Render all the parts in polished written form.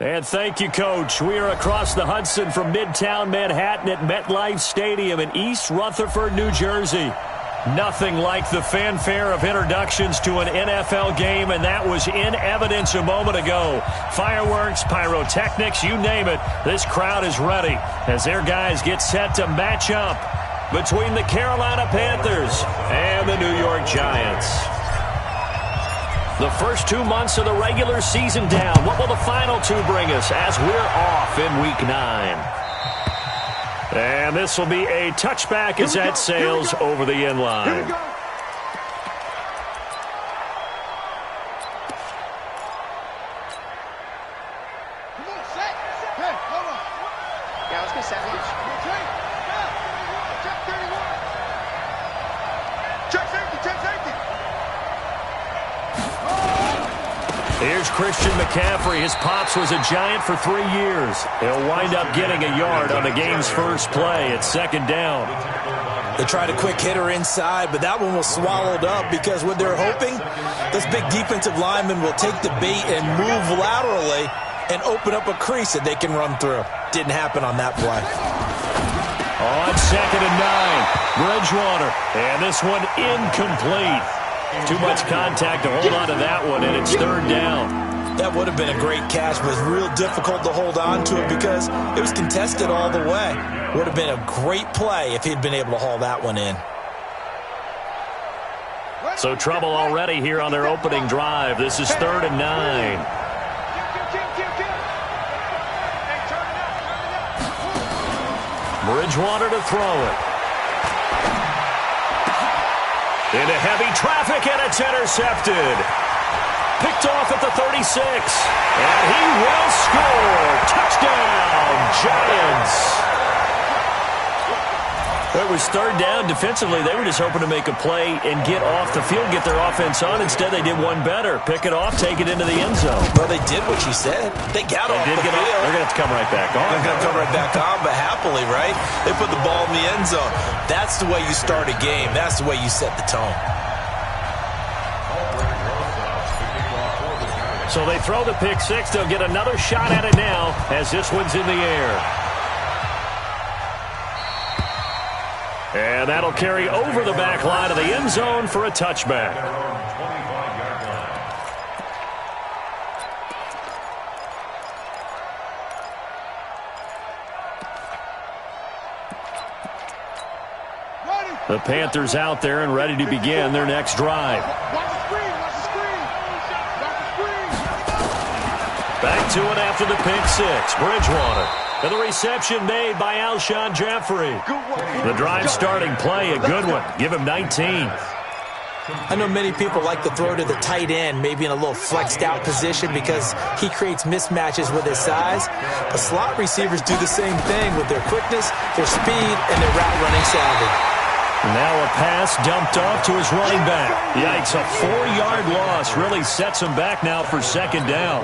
And thank you, Coach. We are across the Hudson from Midtown Manhattan at MetLife Stadium in East Rutherford, New Jersey. Nothing like the fanfare of introductions to an NFL game, and that was in evidence a moment ago. Fireworks, pyrotechnics, you name it. This crowd is ready as their guys get set to match up between the Carolina Panthers and the New York Giants. The first 2 months of the regular season down. What will the final two bring us as we're off in Week 9? And this will be a touchback as that sails over the end line. Here's Christian McCaffrey. His pops was a Giant for 3 years. He'll wind up getting a yard on the game's first play at second down. They tried a quick hitter inside, but that one was swallowed up because what they're hoping, this big defensive lineman will take the bait and move laterally and open up a crease that they can run through. Didn't happen on that play. On second and 9, Bridgewater. And this one incomplete. Too much contact to hold on to that one, and it's third down. That would have been a great catch, but it was real difficult to hold on to it because it was contested all the way. Would have been a great play if he'd been able to haul that one in. So trouble already here on their opening drive. This is third and 9. Bridgewater to throw it. Into heavy traffic, and it's intercepted. Picked off at the 36. And he will score. Touchdown, Giants. It was third down. Defensively, they were just hoping to make a play and get off the field, get their offense on. Instead, they did one better. Pick it off, take it into the end zone. Well, they did what you said. They got off the field. They're going to have to come right back on. They're going to come right back on, but happily, right? They put the ball in the end zone. That's the way you start a game. That's the way you set the tone. So they throw the pick six. They'll get another shot at it now as this one's in the air. And that'll carry over the back line of the end zone for a touchback. The Panthers out there and ready to begin their next drive. Back to it after the pick six. Bridgewater. And the reception made by Alshon Jeffrey. The drive starting play, a good one. Give him 19. I know many people like to throw to the tight end, maybe in a little flexed out position because he creates mismatches with his size. But slot receivers do the same thing with their quickness, their speed, and their route running savvy. Now a pass dumped off to his running back. Yikes, a 4-yard loss really sets him back now for second down.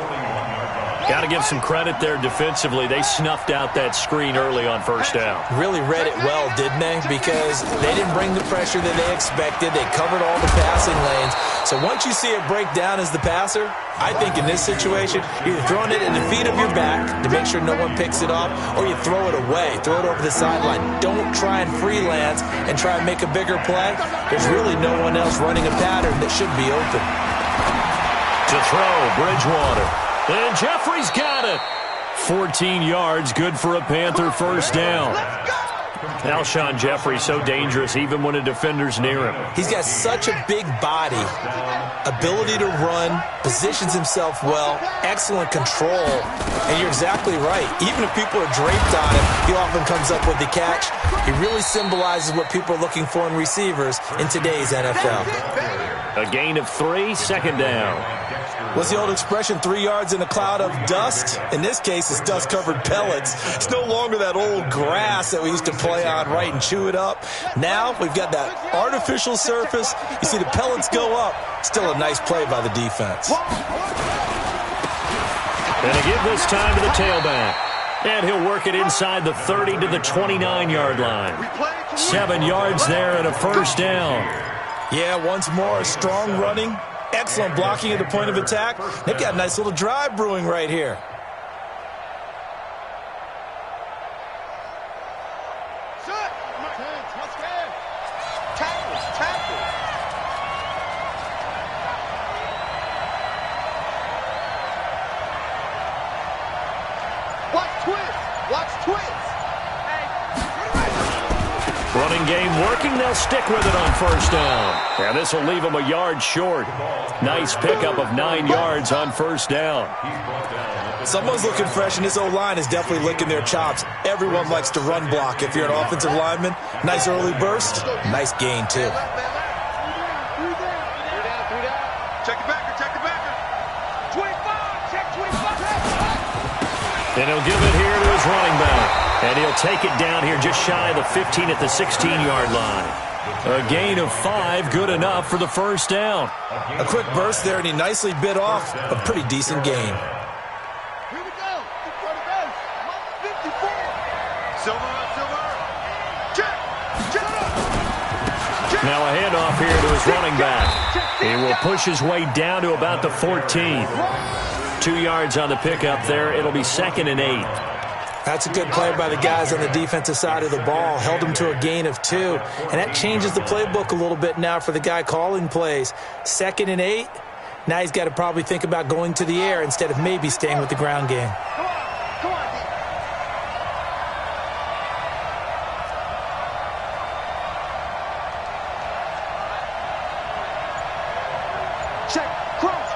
Got to give some credit there defensively. They snuffed out that screen early on first down. Really read it well, didn't they? Because they didn't bring the pressure that they expected. They covered all the passing lanes. So once you see it break down as the passer, I think in this situation, you're either throwing it in the feet of your back to make sure no one picks it off, or you throw it away, throw it over the sideline. Don't try and freelance and try and make a bigger play. There's really no one else running a pattern that should be open. To throw, Bridgewater. And Jeffrey's got it. 14 yards, good for a Panther first down. Alshon Jeffrey so dangerous even when a defender's near him. He's got such a big body, ability to run, positions himself well, excellent control. And you're exactly right. Even if people are draped on him, he often comes up with the catch. He really symbolizes what people are looking for in receivers in today's NFL. A gain of 3, second down. What's the old expression, 3 yards in a cloud of dust? In this case, it's dust-covered pellets. It's no longer that old grass that we used to play on, right, and chew it up. Now we've got that artificial surface. You see the pellets go up. Still a nice play by the defense. And to give this time to the tailback. And he'll work it inside the 30 to the 29-yard line. 7 yards there and a first down. Yeah, once more, strong running. Excellent blocking at the point of attack. They've got a nice little drive brewing right here. Running game working. They'll stick with it on first down. And this will leave them a yard short. Nice pickup of 9 yards on first down. Someone's looking fresh, and this O-line is definitely licking their chops. Everyone likes to run block. If you're an offensive lineman, nice early burst, nice gain, too. And he'll give it here to his running back. And he'll take it down here just shy of the 15 at the 16-yard line. A gain of 5, good enough for the first down. A quick burst there, and he nicely bit off a pretty decent gain. Here we go. In front of us. 54. Silver. Check. Now a handoff here to his running back. He will push his way down to about the 14. 2 yards on the pickup there. It'll be 2nd and 8. That's a good play by the guys on the defensive side of the ball. Held him to a gain of 2. And that changes the playbook a little bit now for the guy calling plays. 2nd and 8. Now he's got to probably think about going to the air instead of maybe staying with the ground game. Come on, D. Check. Crunch.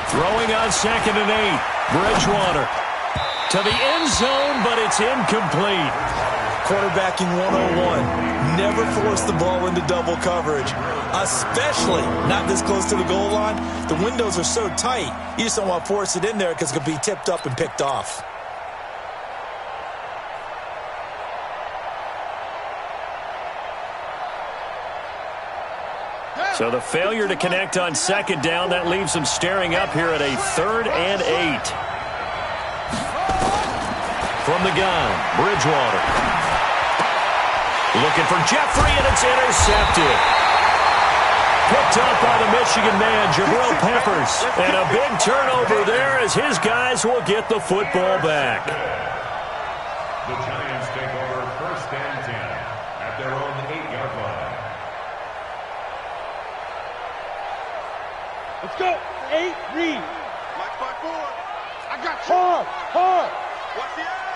Throwing on 2nd and 8. Bridgewater to the end zone, but it's incomplete. Quarterbacking 101. Never force the ball into double coverage, especially not this close to the goal line. The windows are so tight, you just don't want to force it in there because it could be tipped up and picked off. So the failure to connect on 2nd down, that leaves them staring up here at a 3rd and 8. From the gun, Bridgewater. Looking for Jeffrey, and it's intercepted. Picked up by the Michigan man, Jabril Peppers. And a big turnover there as his guys will get the football back. The Giants take over 1st and 10 at their own 8-yard line. Let's go. 8, read. Watch my board. I got you. Hard. Watch the eye.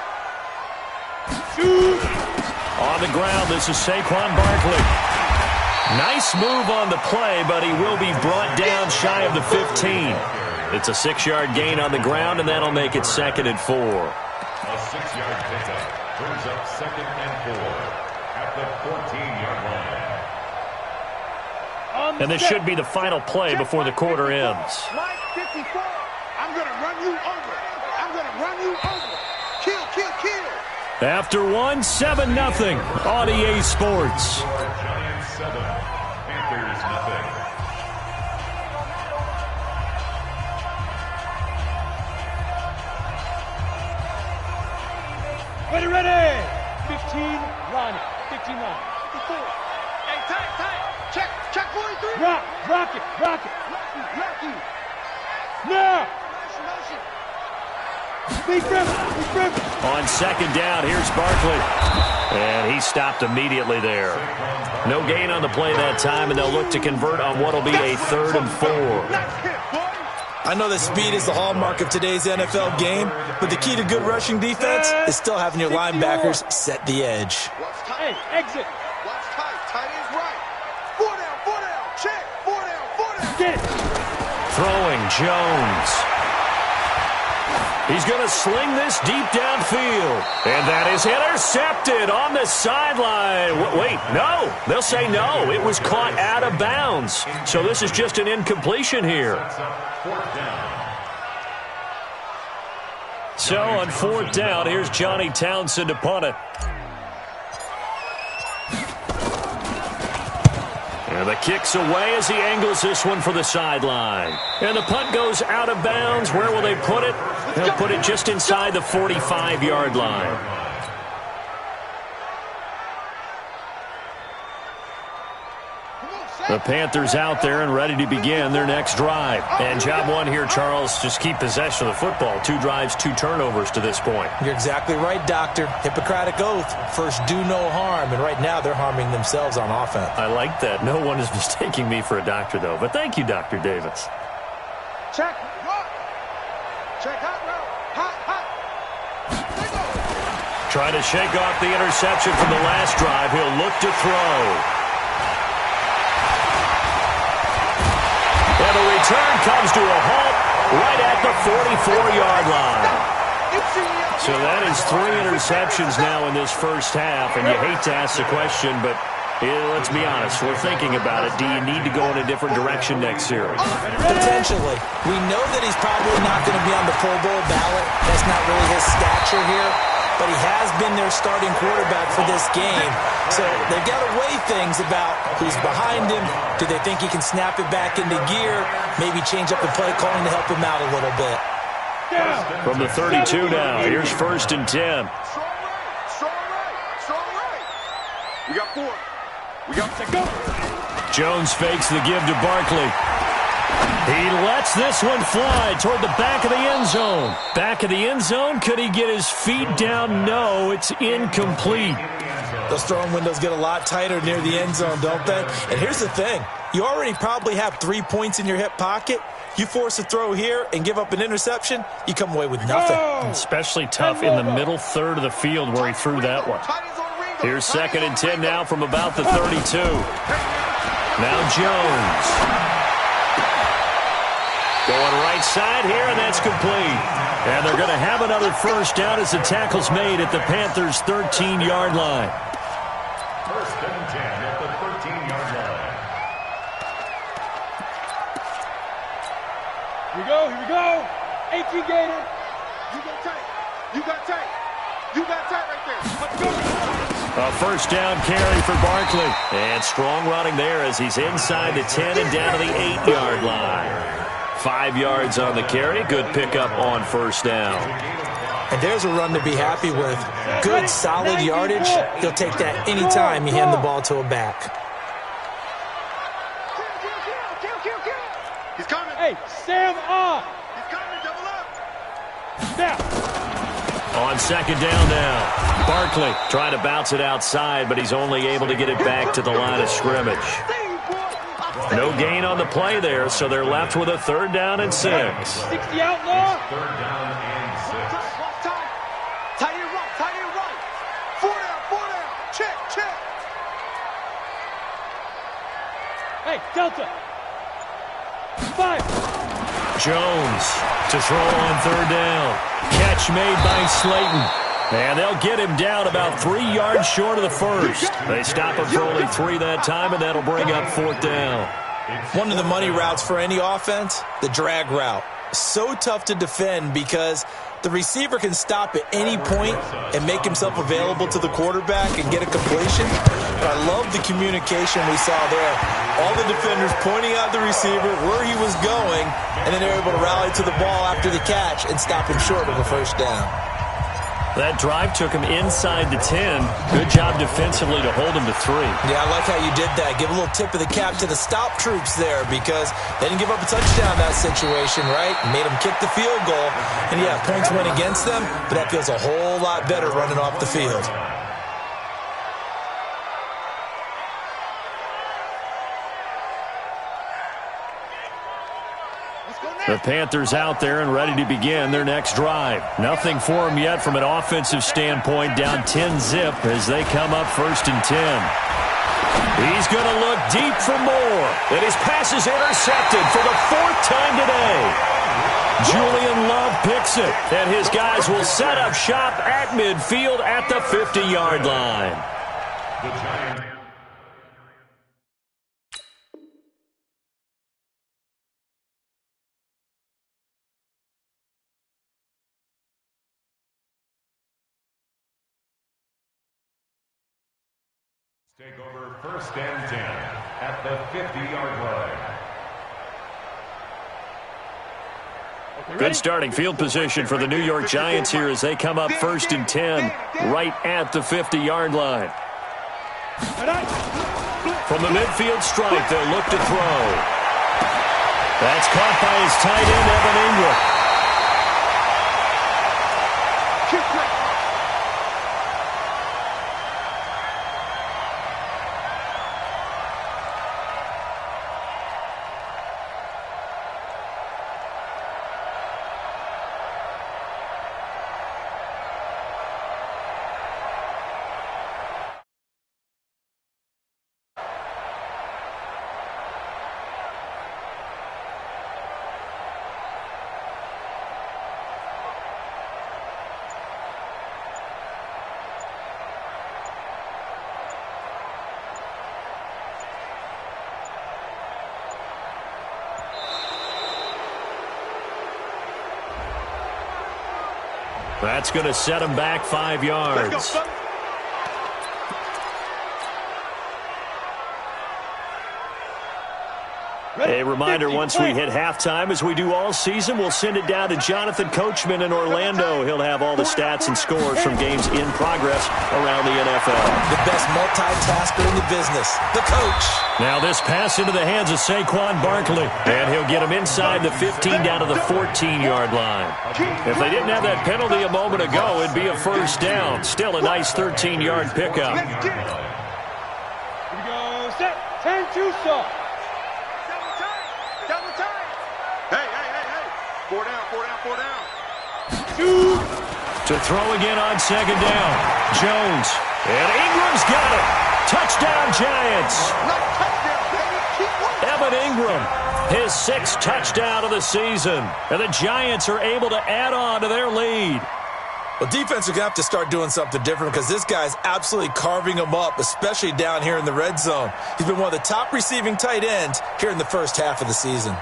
Shoot. On the ground, this is Saquon Barkley. Nice move on the play, but he will be brought down shy of the 15. It's a 6-yard gain on the ground, and that'll make it 2nd and 4. A 6-yard pickup brings up 2nd and 4 at the 14-yard line. And this should be the final play before the quarter ends. Line 54. I'm going to run you over. Kill. After 1, 7-0 on EA Sports. Giants 7, Panthers 0. Ready. 15, run. 15, run. 54. Hey, tight. Check 43. Rock it. Rocky. Now. Big grip. On 2nd down, here's Barkley. And he stopped immediately there. No gain on the play that time, and they'll look to convert on what will be a 3rd and 4. I know that speed is the hallmark of today's NFL game, but the key to good rushing defense is still having your linebackers set the edge. Hey, exit. Watch tight. Tight is right. 4 down. Check. 4 down. Get it. Throwing Jones. He's going to sling this deep downfield. And that is intercepted on the sideline. Wait, no. They'll say no. It was caught out of bounds. So this is just an incompletion here. So on 4th down, here's Johnny Townsend to punt it. And the kick's away as he angles this one for the sideline. And the punt goes out of bounds. Where will they put it? They'll put it just inside the 45-yard line. The Panthers out there and ready to begin their next drive. And job one here, Charles, just keep possession of the football. 2 drives, 2 turnovers to this point. You're exactly right, Doctor. Hippocratic oath. First, do no harm. And right now, they're harming themselves on offense. I like that. No one is mistaking me for a doctor, though. But thank you, Dr. Davis. Check. Rock. Check hot route. Hot, hot. Trying to shake off the interception from the last drive. He'll look to throw. And the return comes to a halt right at the 44-yard line. So that is 3 interceptions now in this first half, and you hate to ask the question, but let's be honest, we're thinking about it. Do you need to go in a different direction next series? Potentially. We know that he's probably not going to be on the Pro Bowl ballot. That's not really his stature here. But he has been their starting quarterback for this game. So they've got to weigh things about who's behind him. Do they think he can snap it back into gear? Maybe change up the play calling to help him out a little bit. From the 32 now, here's 1st and 10. Strong right. Strong right. We got 4. We got to go. Jones fakes the give to Barkley. He lets this one fly toward the back of the end zone. Back of the end zone. Could he get his feet down? No, it's incomplete. Those throwing windows get a lot tighter near the end zone, don't they? And here's the thing. You already probably have 3 points in your hip pocket. You force a throw here and give up an interception, you come away with nothing. Especially tough in the middle third of the field where he threw that one. Here's 2nd and 10 now from about the 32. Now Jones. Going right side here, and that's complete. And they're going to have another first down as the tackle's made at the Panthers' 13-yard line. 1st and 10 at the 13-yard line. Here we go. 18 Gator. You got tight. You got tight. You got tight right there. Let's go. A first down carry for Barkley. And strong running there as he's inside the 10 and down to the 8-yard line. 5 yards on the carry. Good pickup on first down. And there's a run to be happy with. Good, solid yardage. He'll take that anytime you hand the ball to a back. He's coming. Hey, Sam on. He's coming. Double up. Snap. On 2nd down now. Barkley trying to bounce it outside, but he's only able to get it back to the line of scrimmage. No gain on the play there, so they're left with a 3rd down and 6. 60 outlaw. 3rd down and 6. Tight end right. Tight end right. 4 down. Check. Hey, Delta. 5. Jones to throw on 3rd down. Catch made by Slayton. And they'll get him down about 3 yards short of the first. They stop him for only 3 that time, and that'll bring up 4th down. One of the money routes for any offense, the drag route. So tough to defend because the receiver can stop at any point and make himself available to the quarterback and get a completion. But I love the communication we saw there. All the defenders pointing out the receiver, where he was going, and then they're able to rally to the ball after the catch and stop him short of a first down. That drive took him inside the 10. Good job defensively to hold him to 3. Yeah, I like how you did that. Give a little tip of the cap to the stop troops there because they didn't give up a touchdown in that situation, right? Made them kick the field goal. And, yeah, points went against them, but that feels a whole lot better running off the field. The Panthers out there and ready to begin their next drive. Nothing for them yet from an offensive standpoint, down 10-zip as they come up 1st and 10. He's going to look deep for more, and his pass is intercepted for the 4th time today. Julian Love picks it, and his guys will set up shop at midfield at the 50-yard line. The Giants. Take over 1st and 10 at the 50-yard line. Good starting field position for the New York Giants here as they come up 1st and 10 right at the 50-yard line. From the midfield stripe, they'll look to throw. That's caught by his tight end, Evan Ingram. That's going to set him back 5 yards. Let's go, A reminder, once we hit halftime, as we do all season, we'll send it down to Jonathan Coachman in Orlando. He'll have all the stats and scores from games in progress around the NFL. The best multitasker in the business, the coach. Now this pass into the hands of Saquon Barkley, and he'll get him inside the 15 down to the 14-yard line. If they didn't have that penalty a moment ago, it'd be a first down. Still a nice 13-yard pickup. Let's get it. Here we go. Set. 10-2 soft. Double time. Hey. 4 down. Two. To throw again on second down. Jones. And Ingram's got it. Touchdown, Giants. Nice touchdown, baby. Keep working. Evan Ingram, his 6th touchdown of the season. And the Giants are able to add on to their lead. Well, defense are going to have to start doing something different because this guy's absolutely carving them up, especially down here in the red zone. He's been one of the top receiving tight ends here in the first half of the season.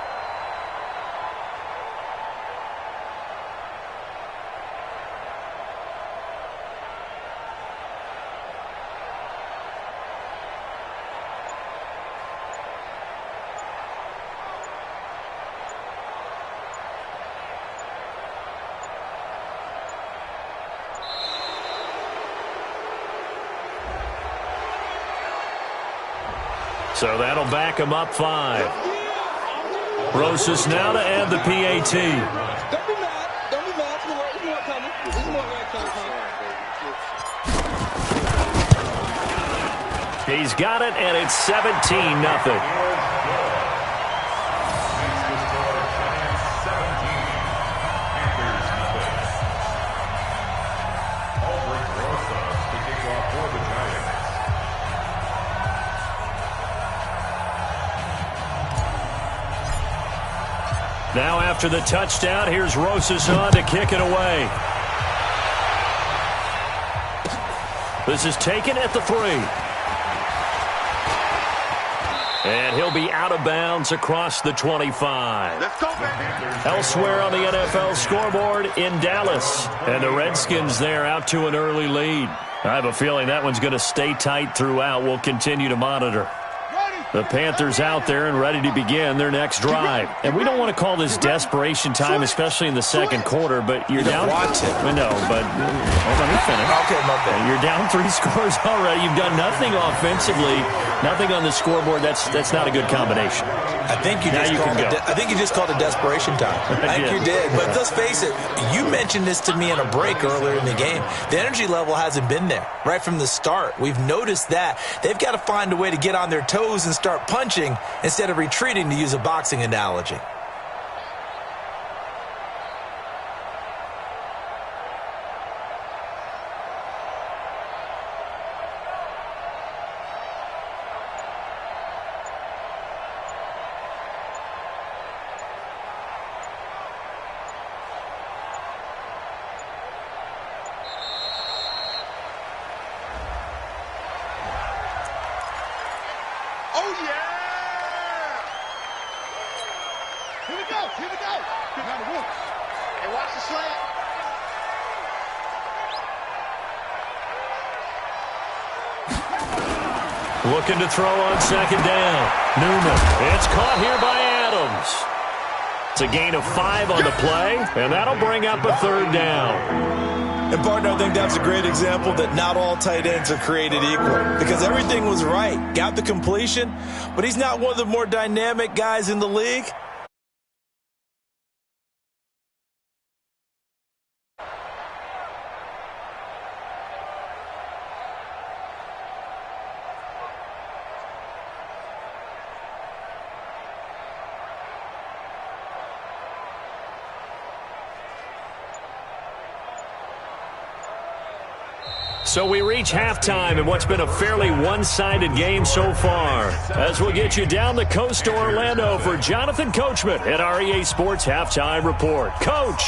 So that'll back him up 5. Rosas now to add the PAT. Don't be mad. There's more coming. There's more coming. He's got it, and it's 17-0. Now after the touchdown, here's Rosas on to kick it away. This is taken at the 3. And he'll be out of bounds across the 25. Let's go, baby. Elsewhere on the NFL scoreboard in Dallas. And the Redskins there out to an early lead. I have a feeling that one's going to stay tight throughout. We'll continue to monitor. The Panthers out there and ready to begin their next drive. And we don't want to call this desperation time, especially in the second quarter, but you're down. No, but let me finish. Okay, my bad. You're down 3 scores already. You've done nothing offensively, nothing on the scoreboard. That's not a good combination. I think you just called it desperation time. I think you did. But let's face it, you mentioned this to me in a break earlier in the game. The energy level hasn't been there right from the start. We've noticed that. They've got to find a way to get on their toes and start punching instead of retreating, to use a boxing analogy. Oh, yeah! Here we go. Hey, watch the slant. Looking to throw on second down. Newman. It's caught here by Adams. It's a gain of 5 on the play, and that'll bring up a 3rd down. And, partner, I think that's a great example that not all tight ends are created equal, because everything was right. Got the completion, but he's not one of the more dynamic guys in the league. So we reach halftime in what's been a fairly one-sided game so far. As we'll get you down the coast to Orlando for Jonathan Coachman at our EA Sports Halftime Report. Coach.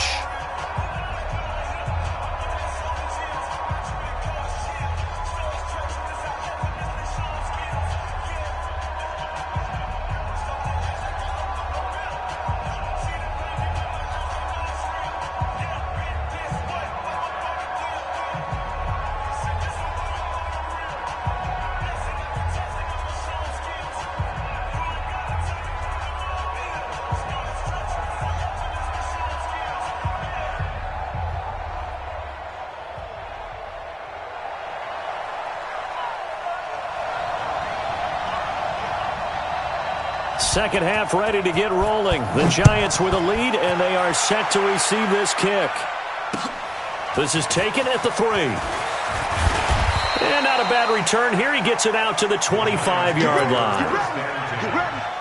Second half ready to get rolling. The Giants with a lead, and they are set to receive this kick. This is taken at the 3. And not a bad return here. He gets it out to the 25-yard line. Get ready.